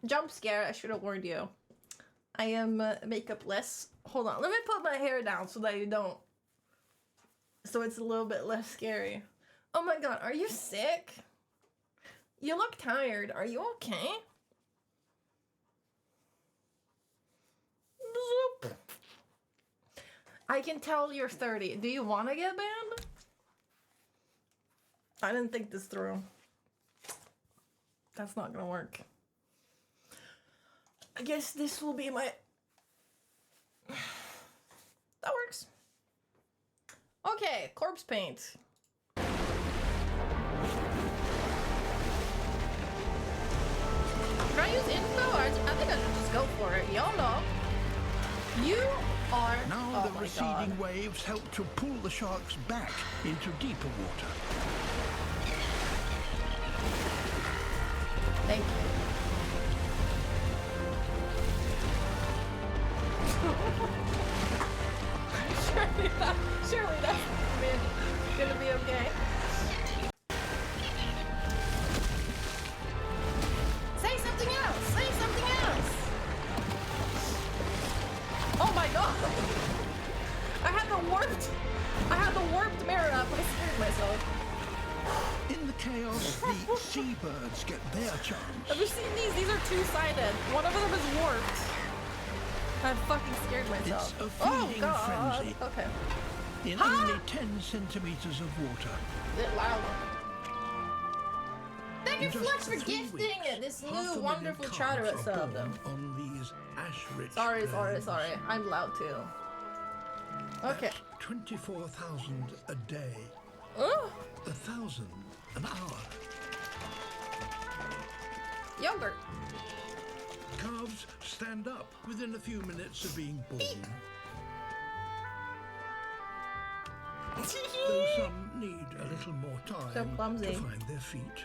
Jump scare, I should have warned you. I am makeupless. Hold on, let me put my hair down so that you don't... So it's a little bit less scary. Oh my god, are you sick? You look tired. Are you okay? Zoop. I can tell you're 30. Do you want to get banned? I didn't think this through. That's not gonna work. I guess this will be my... That works. Okay, corpse paint. Can I use info? I think I should just go for it. Y'all know. You are... Now the receding waves help to pull the sharks back into deeper water. Thank you. Surely that's gonna be okay. Say something else! Say something else! Oh my god! I had the warped mirror up. I scared myself. In the chaos, the seabirds get their chance. Have you seen these? These are two-sided. One of them is warped. I fucking scared myself. It's a feeding frenzy. Okay. In only 10 centimeters of water. Is it loud? Thank you, Flex, for gifting it. This new wonderful chatter sub. On these ash-rich Sorry. I'm loud too. Okay. That's 24,000 a day. 1,000 an hour. Yogurt. Calves stand up within a few minutes of being born. Though some need a little more time So clumsy. to find their feet.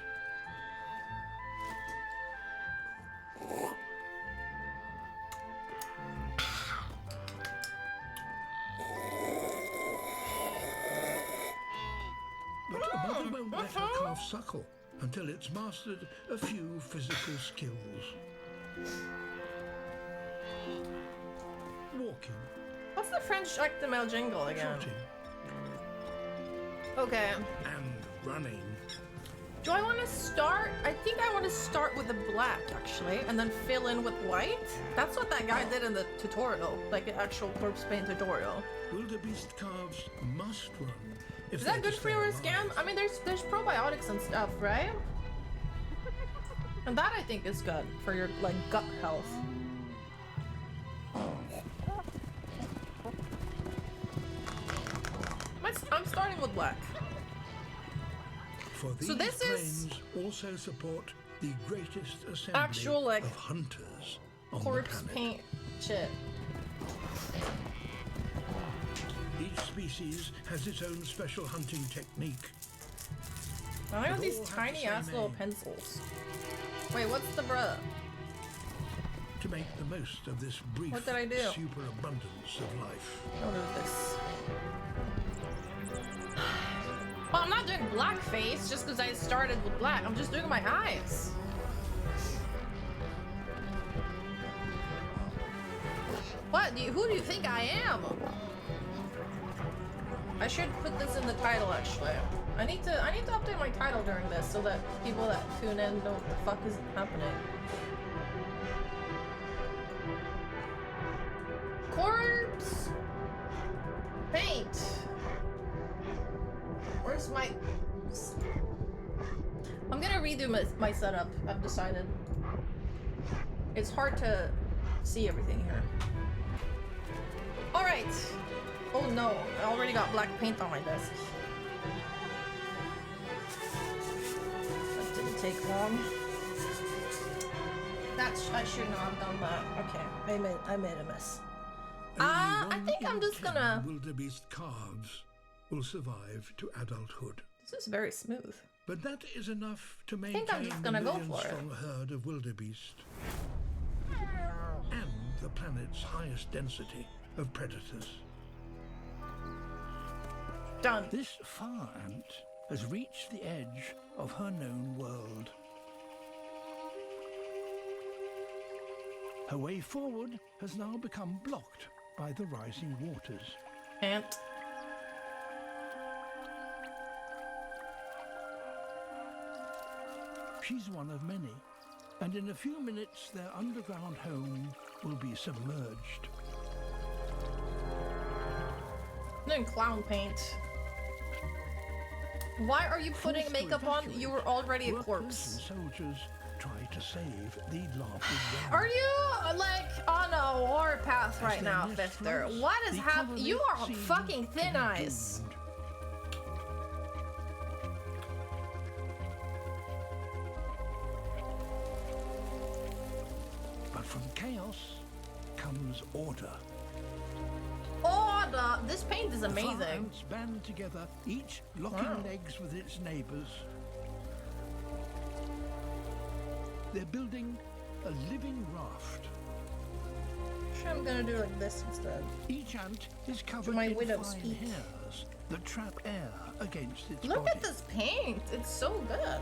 But a mother won't let her calf suckle until it's mastered a few physical skills. Walking. What's the French XML jingle again? Trotting. Okay. And running. Do I want to start? I think I want to start with the black, actually, and then fill in with white. That's what that guy did in the tutorial, like the actual corpse paint tutorial. Wildebeest calves must run. If Is that good for your skin? I mean, there's probiotics and stuff, right? And that I think is good for your like gut health. I'm starting with black. For these So this is plains also support the greatest assembly actual like of hunters on corpse the planet. paint shit. Each species has its own special hunting technique. I got They these all have tiny the ass same little aim. pencils. Wait, what's the bruh? To make the most of this brief What did I do? superabundance of life. What is this? Well, I'm not doing blackface just because I started with black. I'm just doing my eyes. What? Who do you think I am? I should put this in the title, actually. I need to update my title during this so that people that tune in know what the fuck is happening. Corpse paint. Where's my... I'm gonna redo my setup, I've decided. It's hard to see everything here. Alright. Oh no, I already got black paint on my desk. That didn't take long. I should not have done that. Okay, I made a mess. I think I'm just gonna... Wildebeest calves will survive to adulthood. This is very smooth. But that is enough to think maintain I'm just the gonna go for it. million-strong herd of wildebeest and the planet's highest density of predators. Done. This far ant has reached the edge of her known world. Her way forward has now become blocked by the rising waters. Can't. She's one of many, and in a few minutes their underground home will be submerged. Then clown paint. Why are you putting makeup on? You were already a corpse. Workers and soldiers try to save the laughing young. Are you like on a warpath right now, Victor? What is happening? You are on fucking thin ice. But from chaos comes order. Order! This paint is The amazing. ants band together, each locking legs with its neighbors. They're building a living raft. Sure, I'm gonna do like this instead. Each ant is covered my in widow's fine peak. hairs that trap air against its Look body. at this paint. It's so good.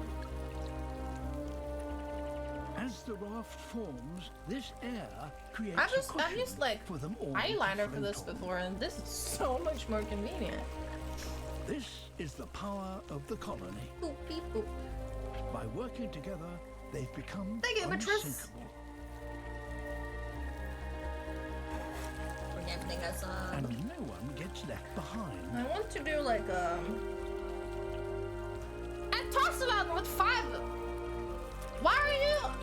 As the raft forms, this air creates I've a just cushion like for them all eyeliner to for this float on. before, and this is so much more convenient. This is the power of the colony. Boop, beep, boop. By working together, they've become Thank you, Beatrice. unsinkable. And no one gets left behind. I want to do like and toss about with 5. Why are you?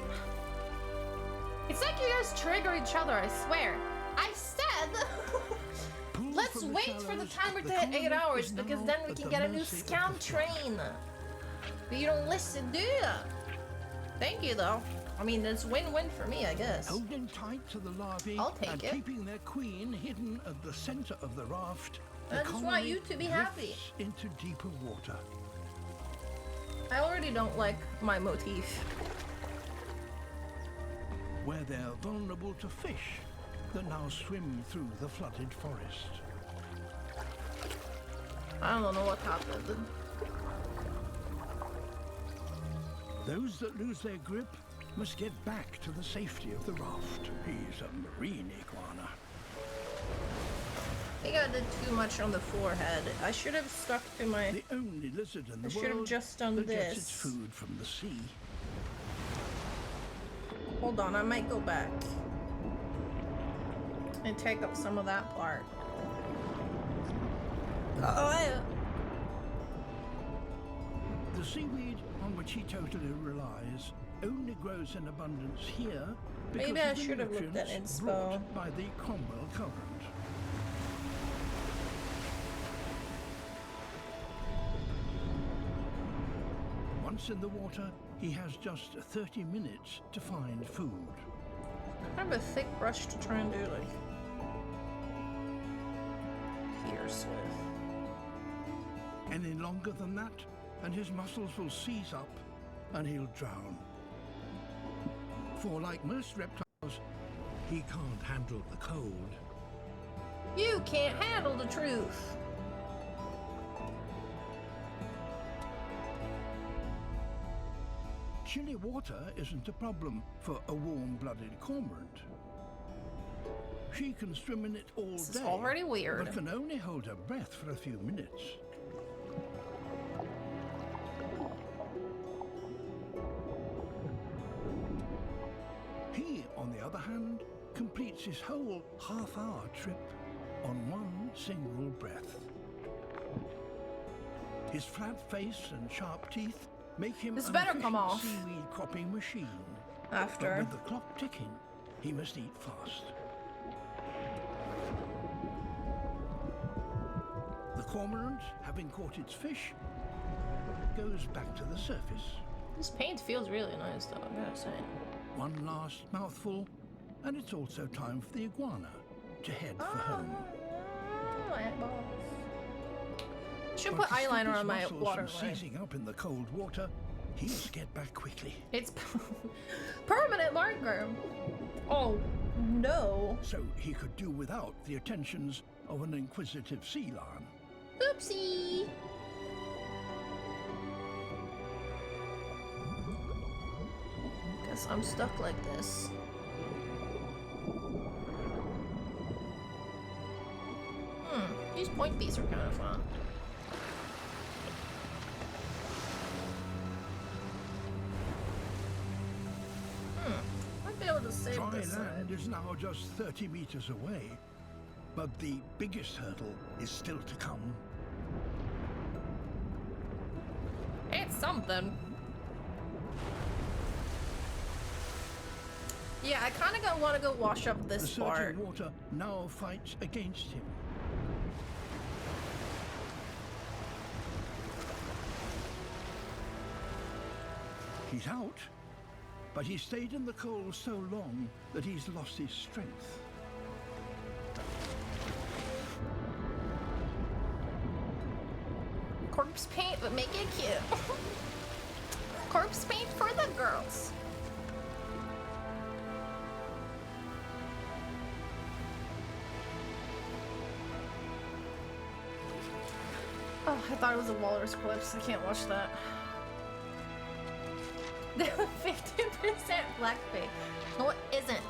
It's like you guys trigger each other, I swear. I said Pulled let's from the wait for the shallows, timer the to hit 8 colony hours is because now then we at can the get a new mercy of scout the flood. train. But you don't listen, do ya? Thank you though. I mean, it's win-win for me, I guess. Holding tight to the larvae I'll take and it. keeping their queen hidden at the center of the raft, I the just want colony you to be happy. drifts into deeper water. I already don't like my motif. Where they're vulnerable to fish that now swim through the flooded forest. I don't know what happened. Those that lose their grip must get back to the safety of the raft. He's a marine iguana. I think I did too much on the forehead. I should have stuck to my... The only lizard in the I should have world just done that gets its this. food from the sea. Hold on, I might go back. And take up some of that part. Oh, The seaweed on which he totally relies only grows in abundance here because Maybe I of the should have looked at nutrients inspo. brought by the Cromwell current. Once in the water, he has just 30 minutes to find food. I have a thick brush to try and do like... pierce with. Any longer than that, and his muscles will seize up, and he'll drown. For like most reptiles, he can't handle the cold. You can't handle the truth. Chilly water isn't a problem for a warm-blooded cormorant. She can swim in it all This is day, already weird. but can only hold her breath for a few minutes. He, on the other hand, completes his whole half-hour trip on one single breath. His flat face and sharp teeth make him This an better come efficient off. seaweed cropping machine. But After. with the clock ticking, he must eat fast. The cormorant, having caught its fish, goes back to the surface. This paint feels really nice though, I gotta say. One last mouthful, and it's also time for the iguana to head for home. Should But put to stop eyeliner his on my muscles waterline. from seizing up in the cold water, he must get back quickly. It's permanent marker. Oh no. So he could do without the attentions of an inquisitive sea lion. Oopsie. Guess I'm stuck like this. Point bees are kind of fun. Might be able to save Dry this land side. is now just 30 meters away, but the biggest hurdle is still to come. It's something. Yeah, I kind of want to go wash up this The part. surging water now fights against him. He's out, but he stayed in the cold so long that he's lost his strength. Corpse paint, but make it cute. Corpse paint for the girls. Oh, I thought it was a walrus clips. I can't watch that. 50% blackface. No, it isn't.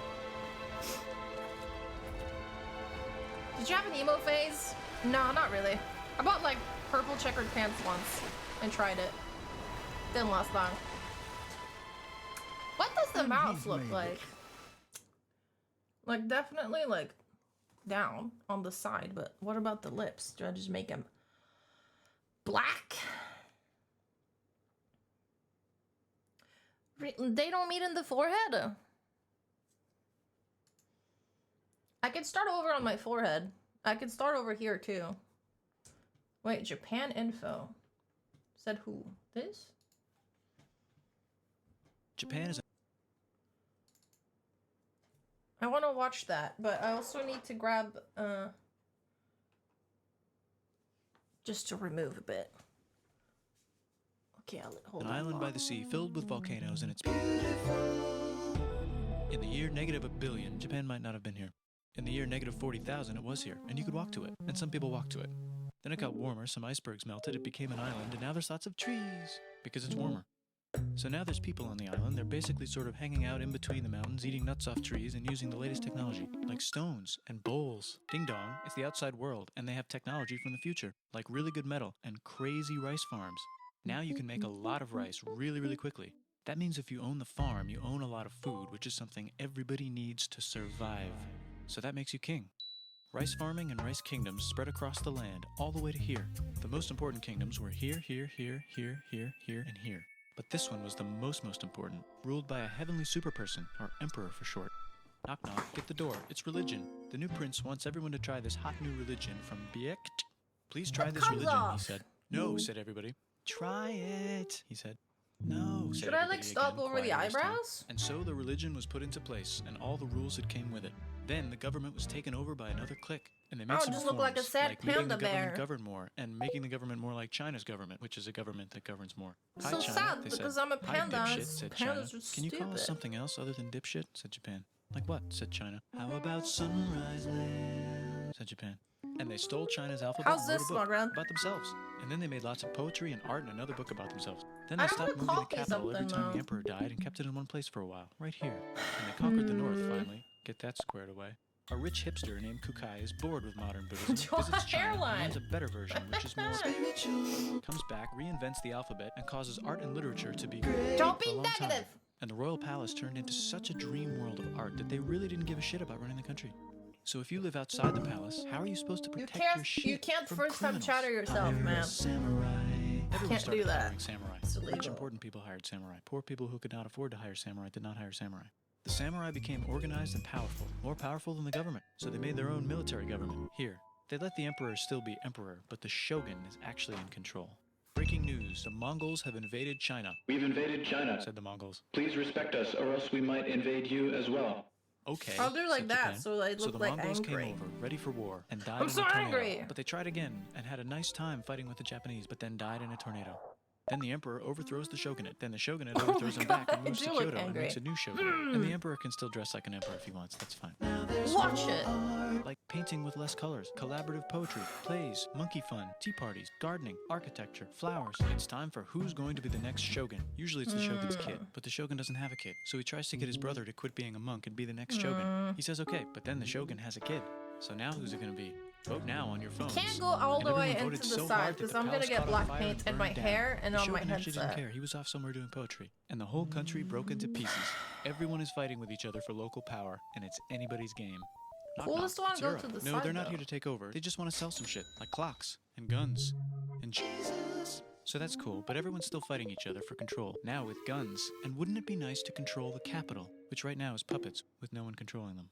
Did you have an emo phase? No, not really. I bought like purple checkered pants once and tried it. Didn't last long. What does the And mouth he's look made like? it. Like definitely like down on the side, but what about the lips? Do I just make them black? They don't meet in the forehead. I could start over on my forehead. I could start over here too. Wait, Japan info. Said who? This? Japan is I want to watch that, but I also need to grab, just to remove a bit. Okay, hold an on. island by the sea filled with volcanoes, and it's in the year -1 billion, Japan might not have been here. In the year -40,000, it was here, and you could walk to it, and some people walked to it. Then it got warmer, some icebergs melted, it became an island, and now there's lots of trees, because it's warmer. So now there's people on the island, they're basically sort of hanging out in between the mountains, eating nuts off trees, and using the latest technology, like stones and bowls. Ding dong, it's the outside world, and they have technology from the future, like really good metal and crazy rice farms. Now you can make a lot of rice really, really quickly. That means if you own the farm, you own a lot of food, which is something everybody needs to survive. So that makes you king. Rice farming and rice kingdoms spread across the land, all the way to here. The most important kingdoms were here, here, here, here, here, here, and here. But this one was the most important, ruled by a heavenly superperson, or emperor for short. Knock knock, get the door, it's religion. The new prince wants everyone to try this hot new religion from Biekt. Please try this comes religion, off. he said. No, said everybody. Try it, he said. No, said Should I like everybody stop again, over the quieter this time. eyebrows? And so the religion was put into place, and all the rules that came with it. Then the government was taken over by another clique, and they made Oh, some just look like a reforms, sad like making panda the government bear. govern more, and making the government more like China's government, which is a government that governs more. Hi, So China, sad, they because said. I'm a panda, Hi, and dipshit, said China. pandas are Can you call us stupid. something else other than dipshit? Said Japan. Like what? Said China. How about Sunrise Land? Said Japan. And they stole China's alphabet How's and wrote this, a book Margaret? about themselves. And then they made lots of poetry and art and another book about themselves. Then I they don't stopped wanna moving the copy capital every something, time the though. emperor died and kept it in one place for a while, right here. And they conquered the north finally. Get that squared away. A rich hipster named Kukai is bored with modern Buddhism, Draw visits a China, and hairline. learns a better version, which is more spiritual. Comes back, reinvents the alphabet, and causes art and literature to be great Don't for be a long time. negative. And the royal palace turned into such a dream world of art that they really didn't give a shit about running the country. So if you live outside the palace, how are you supposed to protect your shit You can't from first time criminals? chatter yourself, Hire a man. samurai. Everyone Can't started do that. hiring samurai. It's illegal. Rich important people hired samurai. Poor people who could not afford to hire samurai did not hire samurai. The samurai became organized and powerful, more powerful than the government. So they made their own military government here. They let the emperor still be emperor, but the shogun is actually in control. Breaking news, the Mongols have invaded China, We've invaded China. said the Mongols. Please respect us, or else we might invade you as well. Okay. I'll do like said that, Japan. so they So look the like Mongols angry. came over, ready for war, and died I'm in so a tornado. angry. But they tried again and had a nice time fighting with the Japanese, but then died in a tornado. Then the emperor overthrows the shogunate. Then the shogunate overthrows him back and God, moves I to do look Kyoto and angry. makes a new shogunate. And the emperor can still dress like an emperor if he wants. That's fine. Watch it. Like painting with less colors, collaborative poetry, plays, monkey fun, tea parties, gardening, architecture, flowers. It's time for who's going to be the next shogun. Usually it's the shogun's kid, but the shogun doesn't have a kid. So he tries to get his brother to quit being a monk and be the next shogun. He says okay, but then the shogun has a kid. So now who's it going to be? Vote now on your phones. Can't go all the And way everyone into voted the so side hard that because the I'm gonna palace get caught on black fire paint and in my burned down. hair and The on my shogun actually didn't headset. care. He was off somewhere doing poetry. And the whole country broke into pieces. Everyone is fighting with each other for local power, and it's anybody's game. Knock, Coolest knock. one, It's go Europe. to the No, side, they're not though. here to take over. They just want to sell some shit, like clocks and guns and Jesus. So that's cool, but everyone's still fighting each other for control, now with guns. And wouldn't it be nice to control the capital, which right now is puppets, with no one controlling them?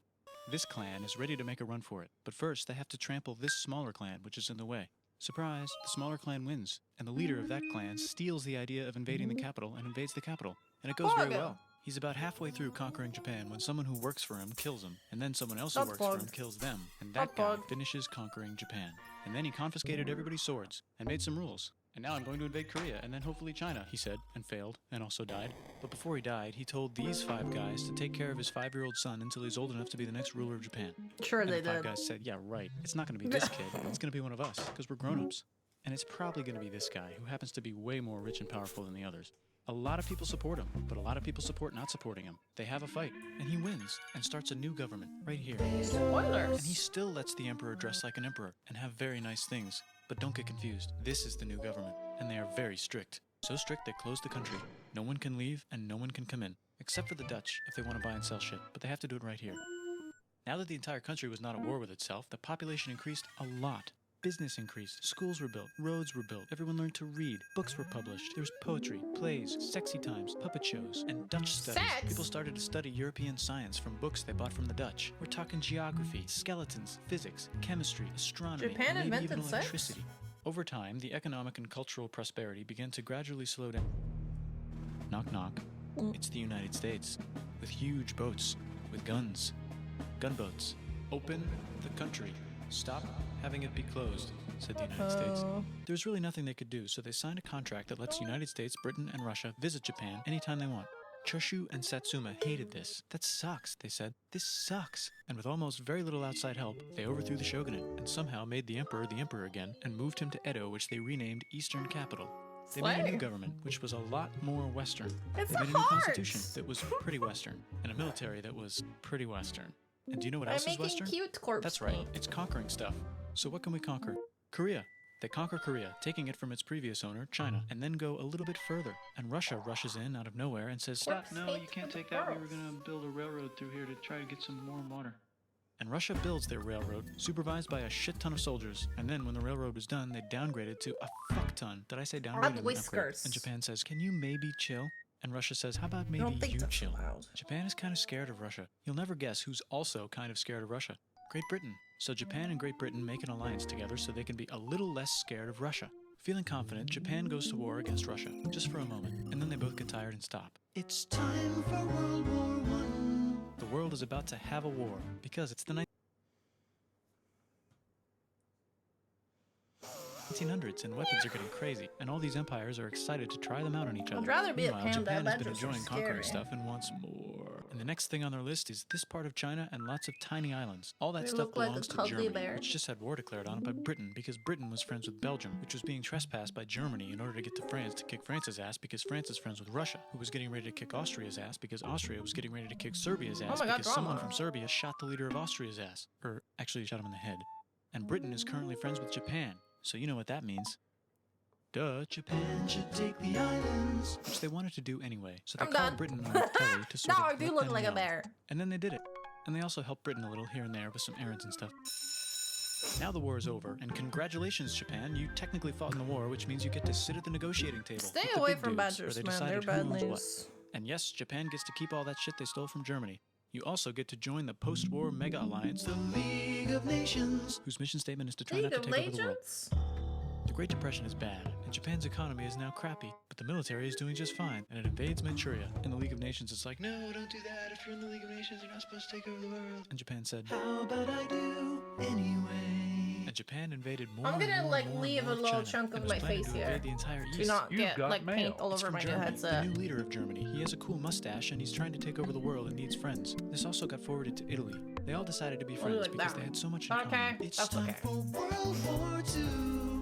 This clan is ready to make a run for it, but first they have to trample this smaller clan, which is in the way. Surprise, the smaller clan wins, and the leader of that clan steals the idea of invading the capital and invades the capital. And it goes very well. He's about halfway through conquering Japan when someone who works for him kills him, and then someone else who works for him kills them, and that guy finishes conquering Japan. And then he confiscated everybody's swords, and made some rules. And now I'm going to invade Korea, and then hopefully China, he said, and failed, and also died. But before he died, he told these 5 guys to take care of his 5-year-old son until he's old enough to be the next ruler of Japan. Sure And they the 5 did. guys said, yeah, right. It's not going to be this kid. It's going to be one of us, because we're grown-ups. And it's probably going to be this guy, who happens to be way more rich and powerful than the others. A lot of people support him, but a lot of people support not supporting him. They have a fight, and he wins, and starts a new government, right here. Spoilers. And he still lets the emperor dress like an emperor, and have very nice things. But don't get confused, this is the new government, and they are very strict. So strict they close the country. No one can leave, and no one can come in. Except for the Dutch, if they want to buy and sell shit, but they have to do it right here. Now that the entire country was not at war with itself, the population increased a lot. Business increased, schools were built, roads were built, everyone learned to read, books were published, there was poetry, plays, sexy times, puppet shows, and Dutch studies. Sex? People started to study European science from books they bought from the Dutch. We're talking geography, skeletons, physics, chemistry, astronomy, Japan and maybe even invented sex? electricity. Over time, the economic and cultural prosperity began to gradually slow down. Knock knock. It's the United States, with huge boats, with guns. Gunboats. Open the country. Stop having it be closed, said the United States. There's really nothing they could do, so they signed a contract that lets United States, Britain, and Russia visit Japan anytime they want. Choshu and Satsuma hated this. That sucks, they said. This sucks. And with almost very little outside help, they overthrew the shogunate and somehow made the emperor again and moved him to Edo, which they renamed Eastern Capital. They made a new government, which was a lot more Western. It's They a made a new heart. constitution that was pretty Western, and a military that was pretty Western. And do you know what I'm else is making Western? cute corpse That's right, paint. it's conquering stuff. So what can we conquer? Korea. They conquer Korea, taking it from its previous owner, China, and then go a little bit further. And Russia rushes in out of nowhere and says, Stop, no, you can't take that. We were going to build a railroad through here to try to get some warm water. And Russia builds their railroad, supervised by a shit ton of soldiers. And then when the railroad was done, they downgraded to a fuck ton. Did I say downgraded? Add Upgrade. whiskers. And Japan says, can you maybe chill? And Russia says, how about I don't maybe think you that's chill? allowed. Japan is kind of scared of Russia. You'll never guess who's also kind of scared of Russia. Great Britain. So Japan and Great Britain make an alliance together so they can be a little less scared of Russia. Feeling confident, Japan goes to war against Russia, just for a moment, and then they both get tired and stop. It's time for World War I. The world is about to have a war, because it's the 1900s and weapons are getting crazy, and all these empires are excited to try them out on each other. I'd rather be a Meanwhile, panda. Japan has been Badgers are enjoying conquering scary. stuff and wants more. And the next thing on their list is this part of China and lots of tiny islands. All that They stuff look like a belongs to cuddly Germany, bear. which just had war declared on it by Britain because Britain was friends with Belgium, which was being trespassed by Germany in order to get to France to kick France's ass because France is friends with Russia, who was getting ready to kick Austria's ass because Austria was getting ready to kick Serbia's ass my God, because someone drama. from Serbia shot the leader of Austria's ass. Or actually shot him in the head. And Britain is currently friends with Japan, so you know what that means. Duh, Japan should take the islands. Which they wanted to do anyway, so they I'm called done. Britain on Kelly to sort Now I of do let look them like a know. bear. And then they did it. And they also helped Britain a little here and there with some errands and stuff. Now the war is over, and congratulations, Japan. You technically fought in the war, which means you get to sit at the negotiating table. Stay with the away big from dudes, badgers, where they man. They're decided who bad owns what. news. And yes, Japan gets to keep all that shit they stole from Germany. You also get to join the post-war mega alliance, the League of Nations, whose mission statement is to try League not to of take over the world. Legends? The Great Depression is bad, and Japan's economy is now crappy, but the military is doing just fine, and it invades Manchuria. And the League of Nations is like, no, don't do that. If you're in the League of Nations, you're not supposed to take over the world. And Japan said, how about I do anyway? And Japan invaded more I'm and gonna more like and more leave and a more little China, chunk of and was my planning face to here. invade the entire Do East. not You've get got like paint mail. all It's over from my new Germany, headset. the new leader of Germany. He has a cool mustache, and he's trying to take over the world and needs friends. This also got forwarded to Italy. They all decided to be do friends like because that. they had so much in Okay, common. It's that's time okay. for World War II.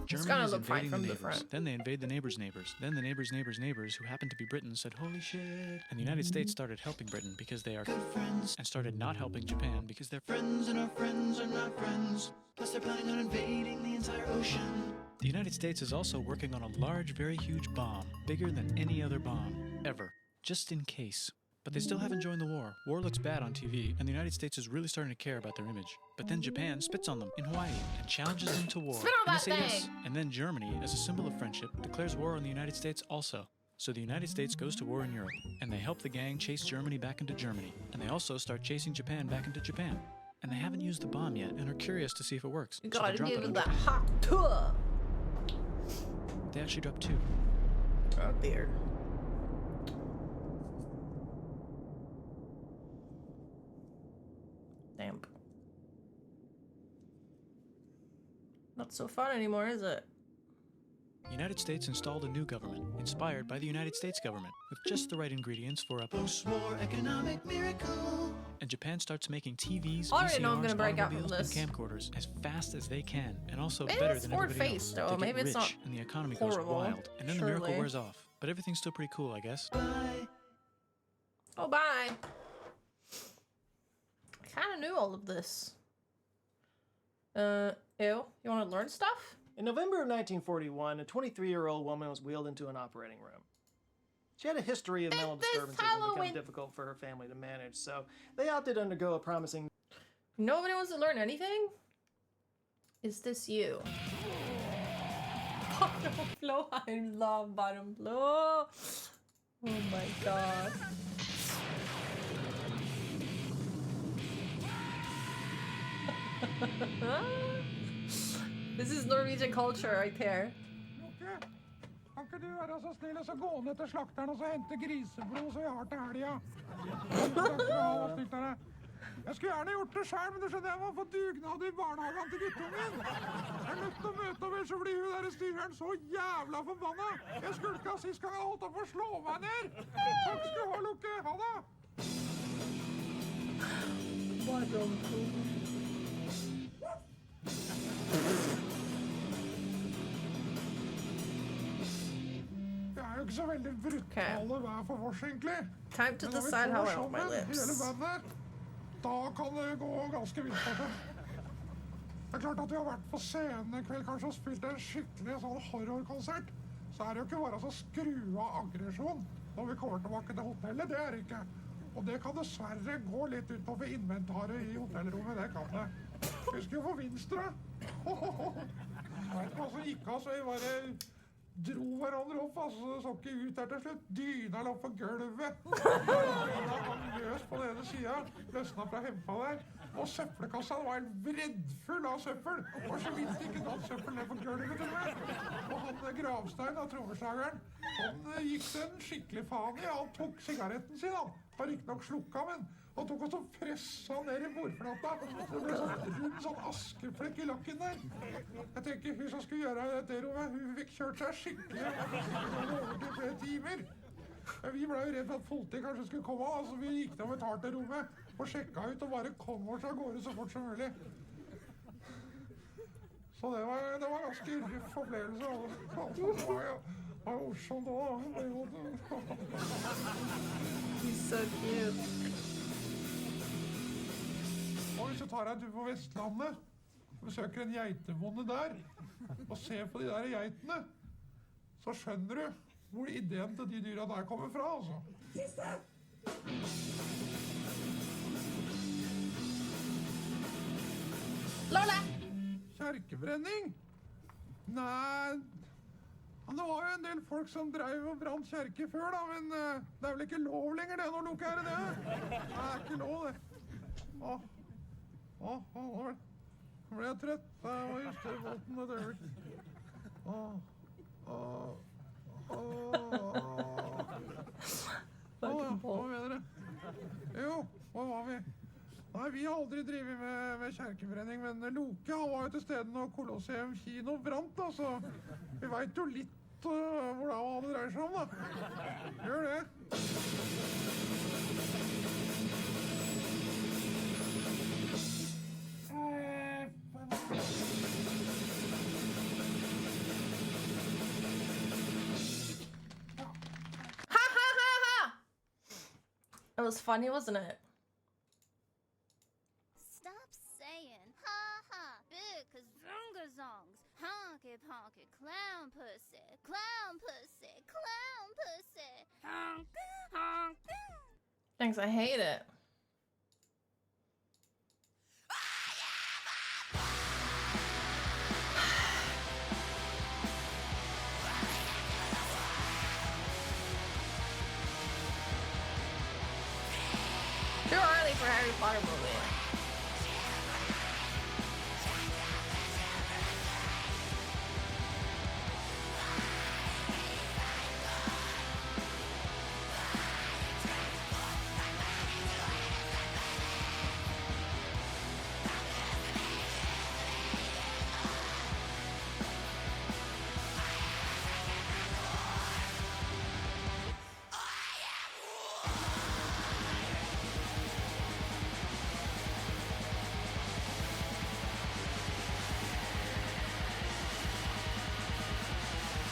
It's Germany gonna is look fine invading from the the neighbors. front. Then they invade the neighbors' neighbors. Then the neighbors' neighbors' neighbors, who happened to be Britain, said, holy shit. And the United States started helping Britain because they are good friends, and started not helping Japan because they're friends and our friends are not friends. Plus, they're planning on invading the entire ocean. The United States is also working on a large, very huge bomb, bigger than any other bomb, ever, just in case. But they still haven't joined the war. War looks bad on TV, and the United States is really starting to care about their image. But then Japan spits on them in Hawaii and challenges them to war. Spit on And they that say yes. thing! And then Germany, as a symbol of friendship, declares war on the United States also. So the United States goes to war in Europe, and they help the gang chase Germany back into Germany. And they also start chasing Japan back into Japan. And they haven't used the bomb yet, and are curious to see if it works. You So they gotta drop give it it on that Japan. hot tour. They actually dropped 2. Oh dear. Damn. Not so fun anymore, is it? The United States installed a new government, inspired by the United States government, with just the right ingredients for a post-war economic miracle. And Japan starts making TVs, I already know I'm VCRs, gonna break out from automobiles, this. and camcorders as fast as they can, and also Maybe better it's than forward everybody face, else. though. They get Maybe it's rich, not and the economy horrible, goes wild, and then the miracle surely. wears off. But everything's still pretty cool, I guess. Bye. Oh, bye. I kind of knew all of this. Ew. You want to learn stuff? In November of 1941, a 23-year-old woman was wheeled into an operating room. She had a history of mental This disturbances and Halloween. become difficult for her family to manage, so they opted to undergo a promising Nobody wants to learn anything? Is this you? Bottom blow. I love bottom blow. Oh my god. This is Norwegian culture right there. Lukke, kan ikke du være så snill og så gå ned til slakteren og så hente griseblod så vi har til helga? Takk skal du ha, snikterne. Jeg skulle gjerne gjort det selv, men du skjønner, jeg må få dugnad i barnehagen til guttungen. Jeg er nødt til å møte over, så blir hun der styreren så jævla forbanna. Jeg skulka sist gang jeg holdt opp å slå meg ned. Takk skal du ha, Lukke. Ha det. Bottom blow. Vi er jo ikke så veldig brutale hver for oss, egentlig. Time to Men når vi decide how får I want my sammen, hele lips. bandet, da kan det gå ganske vilt for seg. Det er klart at vi har vært på scenen en kveld kanskje og spilt en skikkelig sånn horrorkonsert. Så er det jo ikke bare å skru av aggresjon når vi kommer tilbake til hotellet. Det er det ikke. Og det kan dessverre gå litt utover inventaret i hotellrommet. Det kan det. Vi skulle jo få vinst, da. Jeg vet ikke hva som gikk av, så vi bare dro hverandre opp, altså, det så ikke ut der til slutt. Dyna lå på gulvet. Dyna kom løs på den ene siden, løsna fra hempa der. Og søppelkassa var helt breddfull av søppel. Og så vidt ikke noe søppel ned på gulvet til meg. Og han Gravstein, av trommeslageren, han gikk den skikkelig faen i. Han tok sigaretten sin, han. Var ikke nok slukka, men han tok også pressa ned i bordflata. Det ble sånn askeflekk i lakken der. Jeg tenker, hun som skulle gjøre dette rommet, hun fikk kjørt seg skikkelig over til flere timer. Men vi ble jo redd for at politiet kanskje skulle komme, så vi gikk ned og betalte rommet og sjekka ut og bare kom oss av gårde så fort som mulig. Så det var ganske røff opplevelse. Det var morsomt da. He's so cute. Og hvis du tar deg en tur på Vestlandet, besøker en geitebonde der, og ser på de der geitene, så skjønner du hvor ideen til de dyra der kommer fra, altså. Lola! Kjerkebrenning? Nei, det var jo en del folk som drev og brant kjerke før da, men det er vel ikke lov lenger det, nå lukker jeg det. Det er ikke lov det. Nå ble jeg trett. Det var justere båten et øyeblikk. Hva mener dere? Jo, hva var vi? Nei, vi har aldri drivet med kjerkebrenning, men Loke han var jo til stede når Colosseum kino brant, da, så vi vet jo litt hvordan hva det dreier seg om, da. Gjør det. Ha ha ha ha! It was funny, wasn't it? Stop saying ha ha pocket, clown pussy, clown pussy, clown pussy. Honk, honk. Thanks, I hate it. Too early for Harry Potter movie.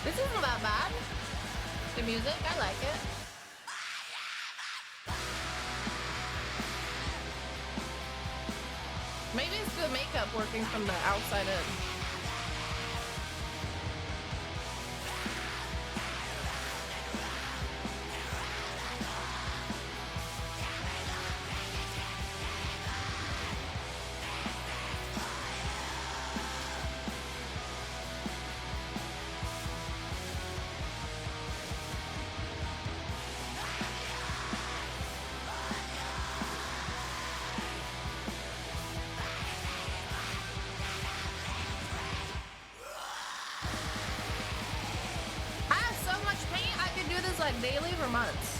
This isn't that bad. The music, I like it. Maybe it's the makeup working from the outside in. I have so much paint, I could do this like daily for months.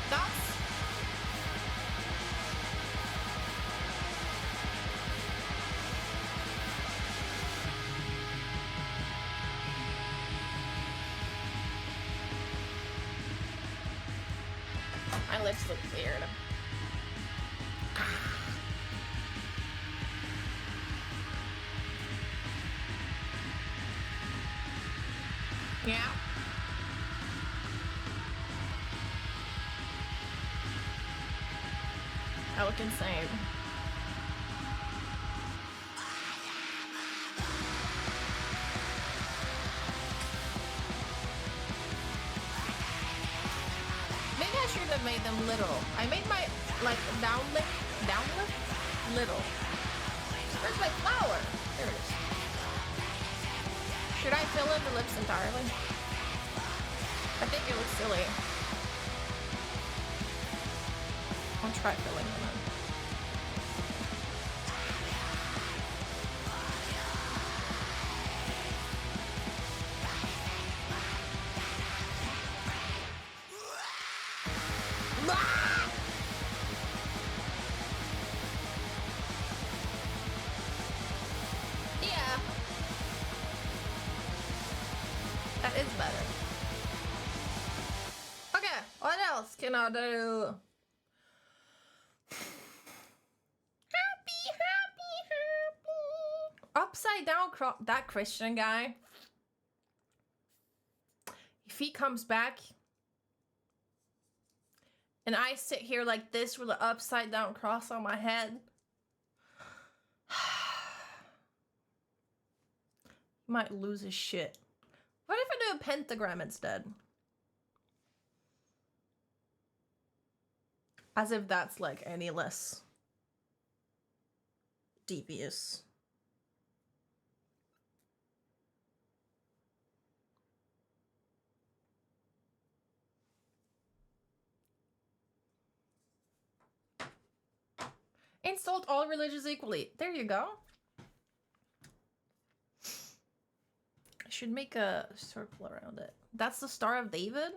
Thoughts? My lips look weird. Yeah. I look insane. Maybe I shouldn't have made them little. I made my, like, down lip little. Where's my flower? There it is. Should I fill in the lips entirely? I think it looks silly. I'll try filling them in. Ah! Yeah. That is better. Okay, what else can I do? Happy. Upside down cross. That Christian guy. If he comes back and I sit here like this with an upside down cross on my head, he might lose his shit. What if I do a pentagram instead? As if that's like any less devious. Insult all religions equally. There you go. I should make a circle around it. That's the Star of David?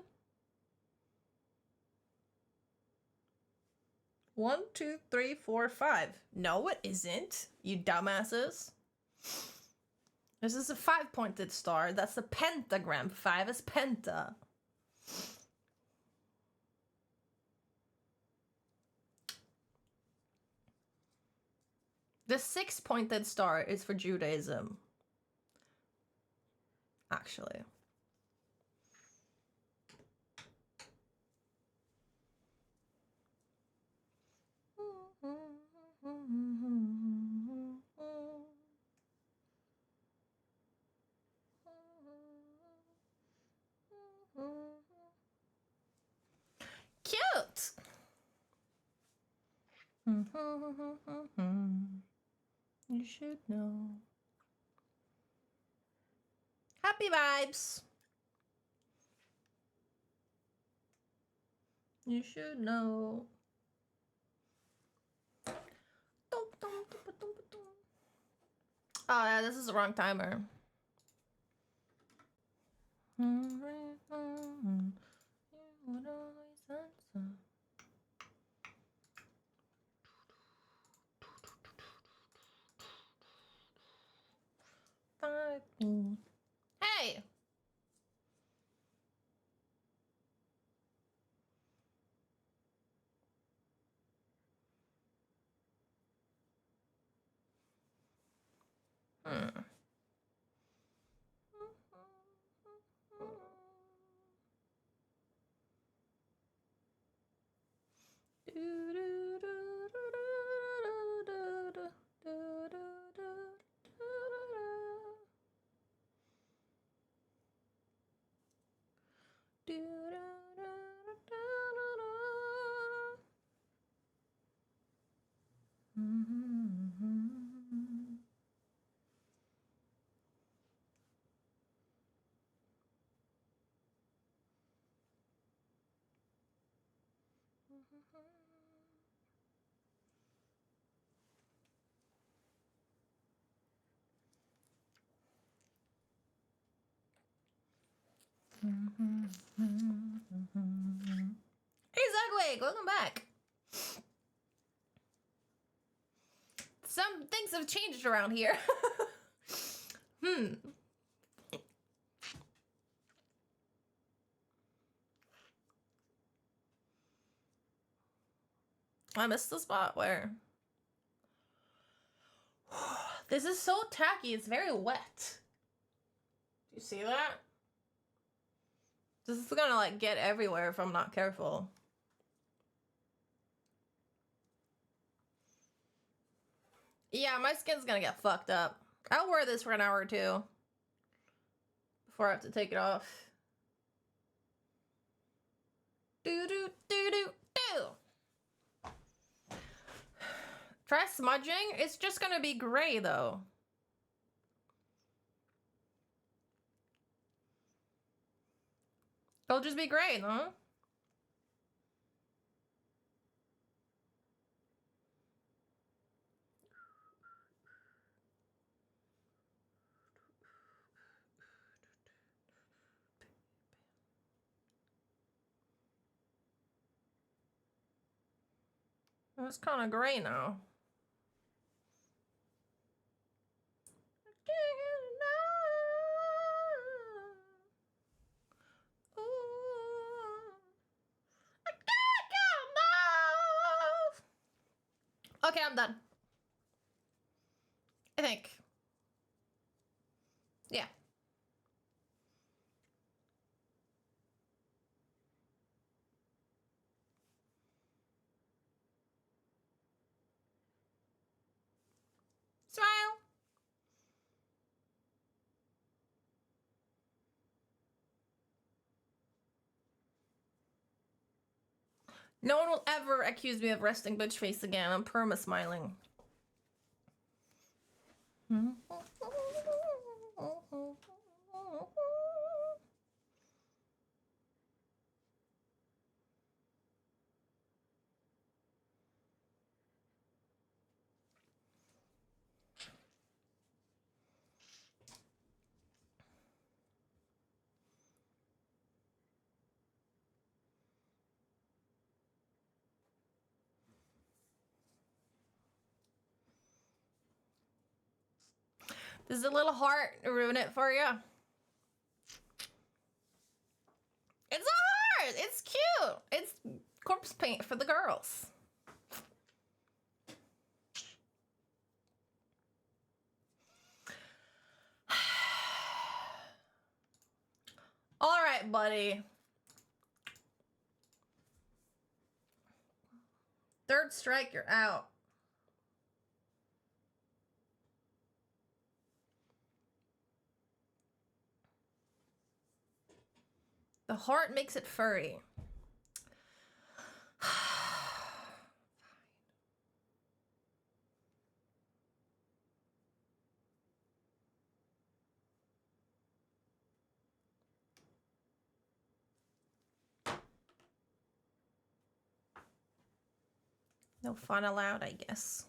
1, 2, 3, 4, 5. No, it isn't, you dumbasses. This is a 5-pointed star. That's a pentagram. 5 is penta. The 6-pointed star is for Judaism. actually. Cute. You should know. Happy vibes. You should know. Oh yeah, this is the wrong timer. Hey! Hey Zagwig, welcome back. Some things have changed around here. I missed the spot where. This is so tacky, it's very wet. Do you see that? This is gonna like get everywhere if I'm not careful. Yeah, my skin's gonna get fucked up. I'll wear this for an hour or two before I have to take it off. Do do do do do. Try smudging. It's just gonna be gray though. It'll just be gray, huh? It's kind of gray now. Okay, I'm done. I think. Yeah. Smile. No one will ever accuse me of resting bitch face again. I'm perma smiling. Does a little heart ruin it for you? It's a heart! It's cute! It's corpse paint for the girls. right, buddy. Third strike, you're out. The heart makes it furry. No fun allowed, I guess.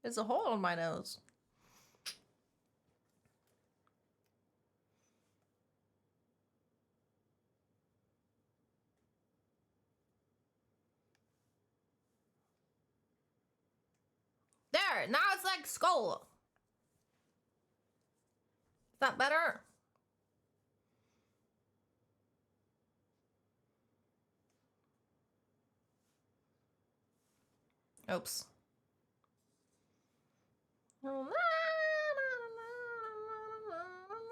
There's a hole in my nose. There, now it's like skull. Is that better? Oops.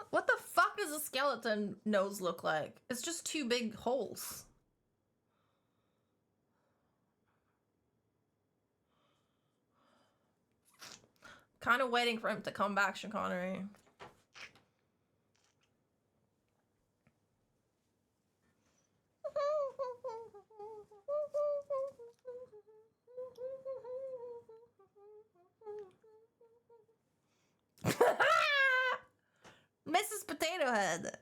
What the fuck does a skeleton nose look like? It's just two big holes. Kind of waiting for him to come back, Sean Connery. Mrs. Potato Head.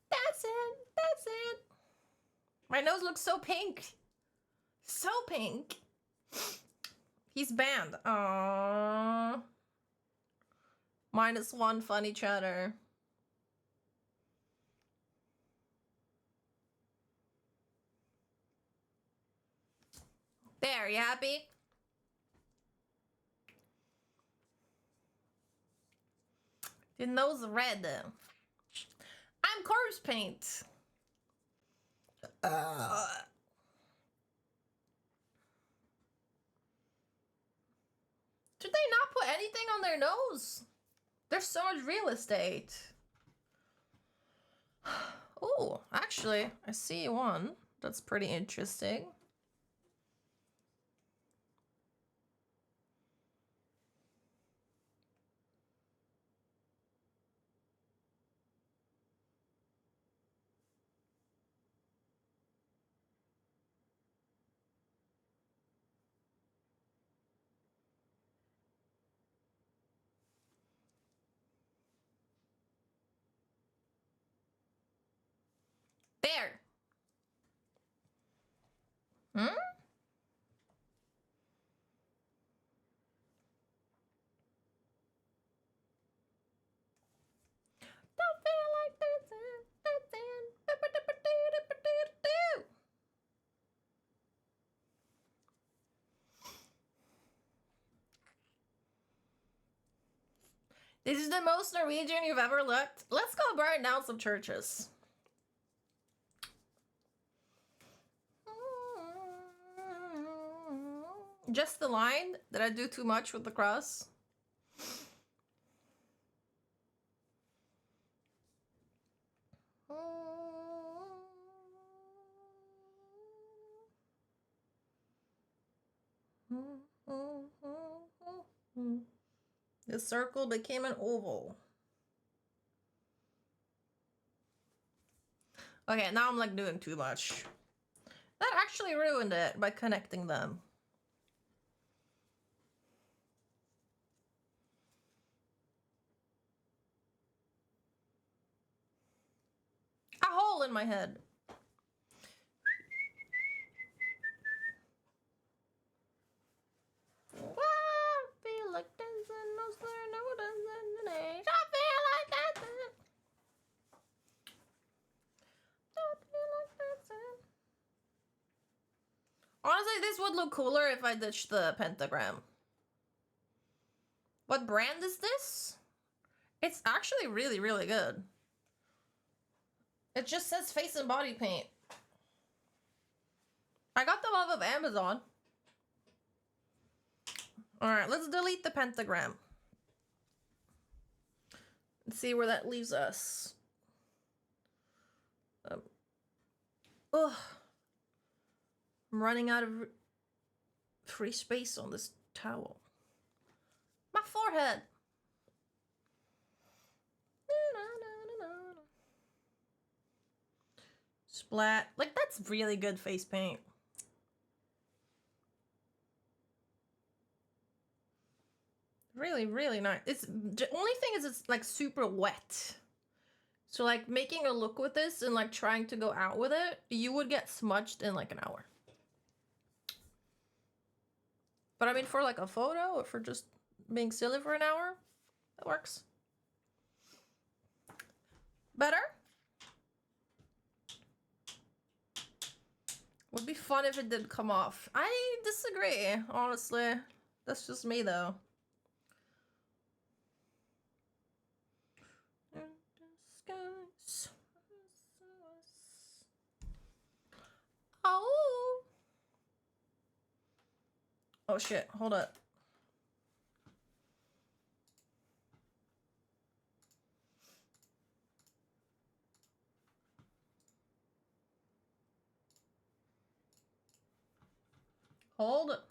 That's it. That's it. My nose looks so pink. So pink. He's banned. Aww. -1 funny chatter. There, you happy? Your nose red. I'm corpse paint. Should they not put anything on their nose? There's so much real estate. Oh, actually, I see one that's pretty interesting. There. Hmm? Don't feel like dancing, dancing. This is the most Norwegian you've ever looked. Let's go burn down some churches. Just the line? Did I do too much with the cross? The circle became an oval. Okay, now I'm like doing too much. That actually ruined it by connecting them. A hole in my head. I feel like dancing, no swear, no dancing today. I feel like dancing. I feel like dancing. Honestly, this would look cooler if I ditched the pentagram. What brand is this? It's actually really, really good. It just says face and body paint. I got them off of Amazon. Alright, let's delete the pentagram. Let's see where that leaves us. Ugh. I'm running out of free space on this towel. My forehead. Splat. Like, that's really good face paint. Really, really nice. It's the only thing is it's like super wet. So like making a look with this and like trying to go out with it, you would get smudged in like an hour. But I mean for like a photo or for just being silly for an hour, that works. Better? Would be fun if it did come off. I disagree, honestly. That's just me though. Oh. Oh shit, hold up. Hold up.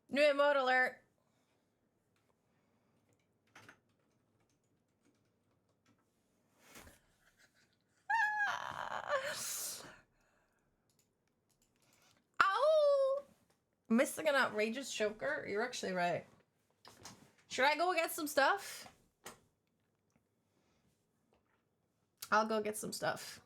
New emote alert. Ow! Missing an outrageous choker? You're actually right. Should I go get some stuff? I'll go get some stuff.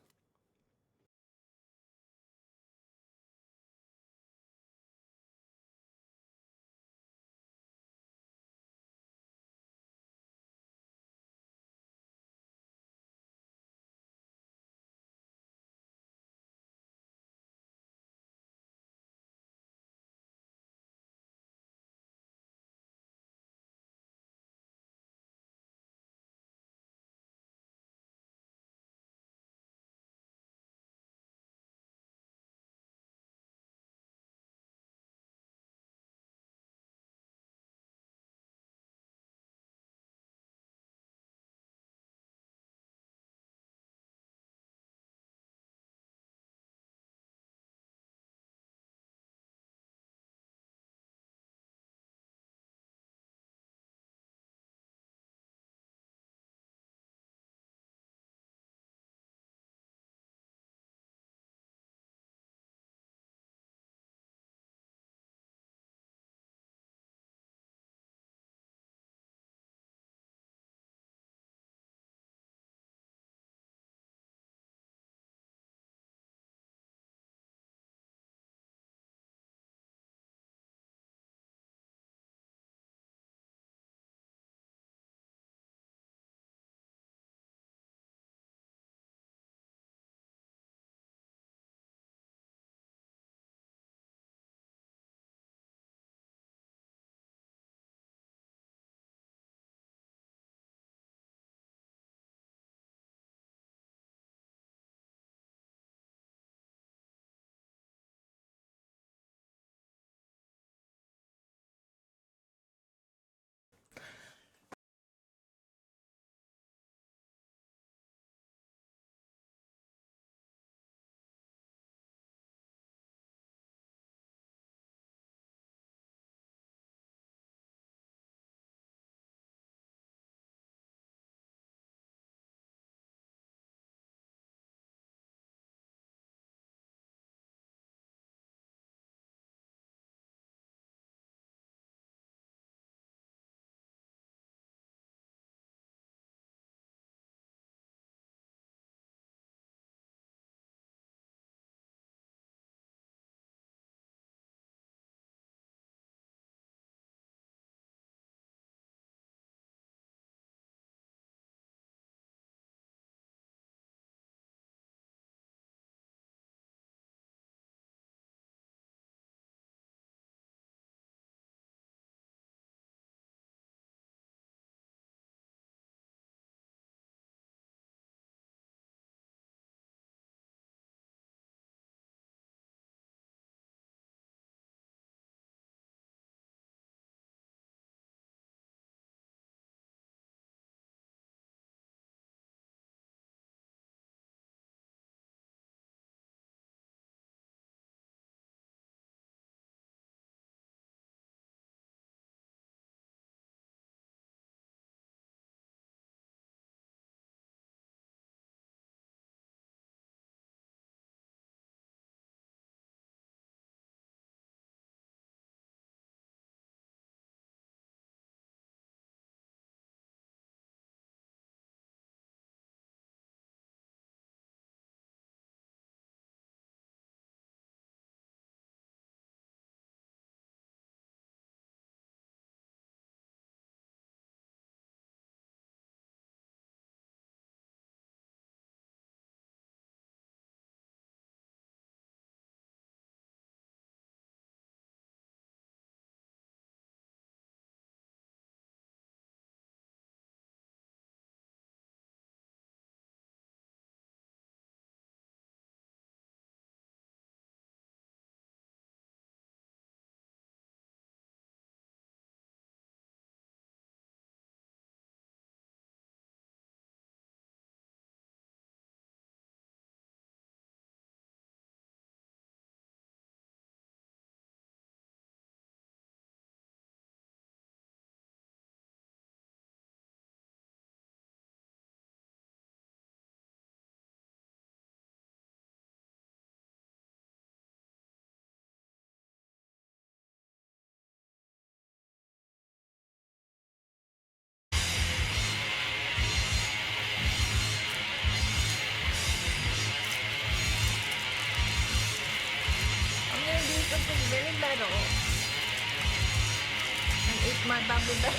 My baby bear.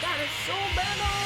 That is so metal.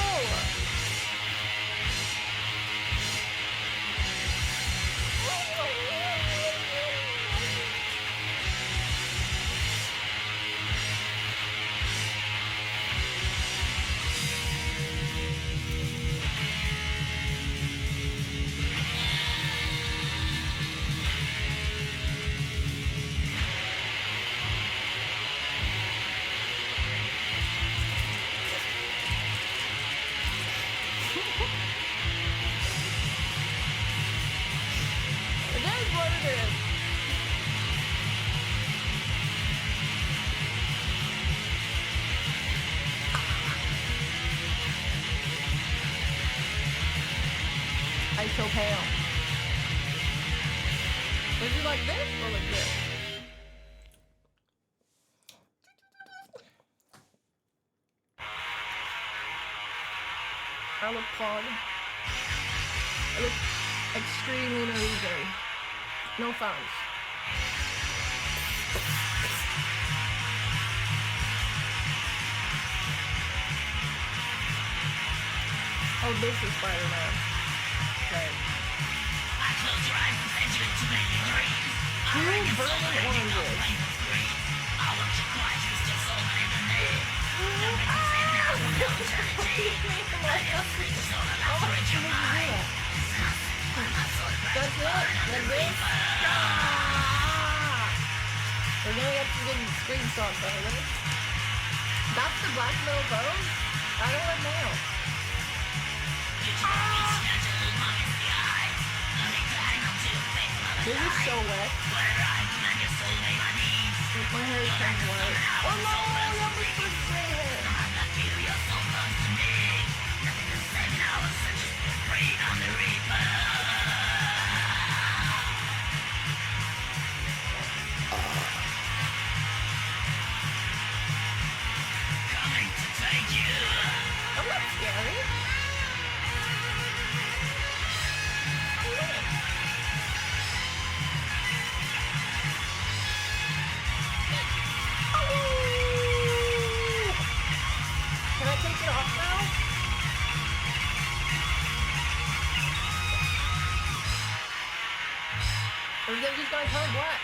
I'm so pale. Is it like this or like this? I look pog. I look extremely Norwegian. No offense. Oh, this is Spider-Man. Okay. Close your eyes and send you into many dreams. Two burning oranges. I'll look you quiet and still so many the name. Nothing to say now for no eternity. I am free to soul and operate your mind. That's it. That's it. We're gonna get some good screenshots of it. That's the black metal pose? I don't like nails. This is so wet. My hair is kind of white. Oh no, that was such gray hair. I'm not scary. Can I take it off now? Or is it just gonna turn black?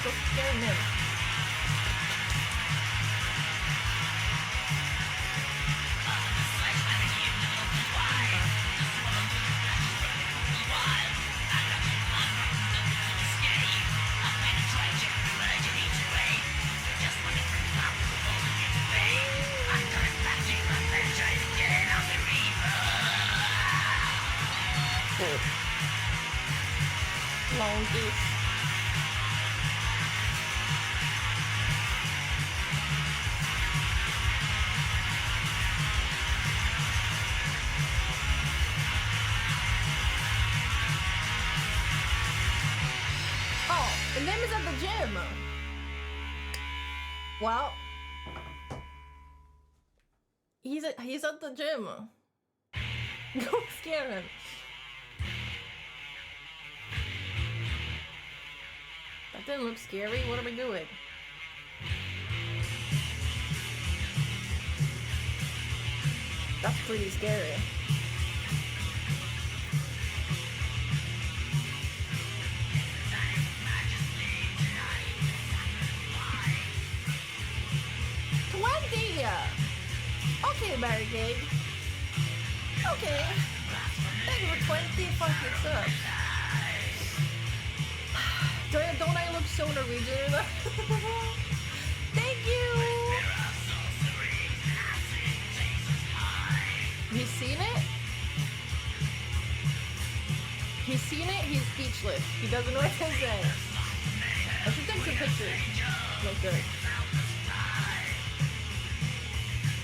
Go scare him. Long goose. Oh, and them is at the gym. Well, he's at the gym. Go scare him. That didn't look scary. What are we doing? That's pretty scary. Okay, Barricade. Okay. Thank you for 20 fucking subs. Don't I look so Norwegian enough? Thank you! He's seen it? He's seen it, he's speechless. He doesn't know what to say. I should take some pictures. Look good.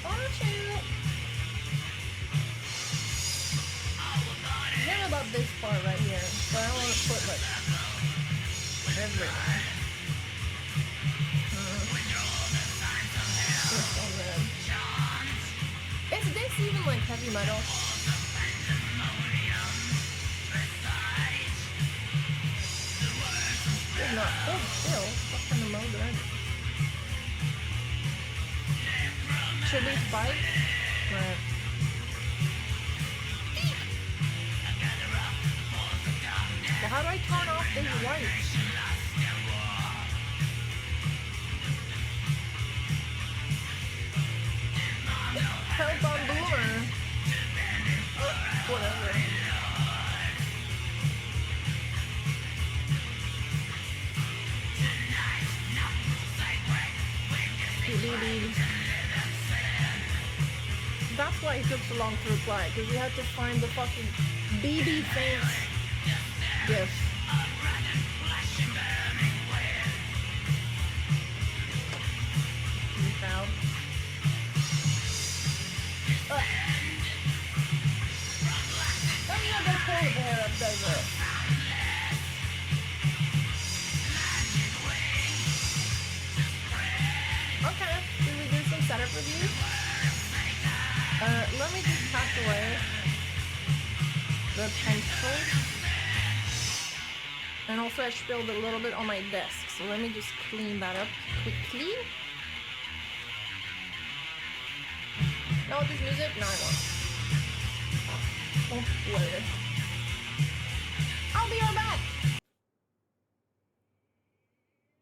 Oh, shoot! I about this part right here, but I don't want to put like everything. Just on them. this even like heavy metal? Did not hold still. What kind of mode did I do? Should we fight? Right. Well, how do I turn off these lights? Help on Boomer. Whatever. That's why it took so long to reply, because we had to find the fucking BB face gif. You found? Oh yeah, go pull the hair up, does it? Okay, did we do some setup reviews? Let me just pack away the pencil. And also I spilled a little bit on my desk, so let me just clean that up quickly. Now with this music? No, I won't. Oh, whatever.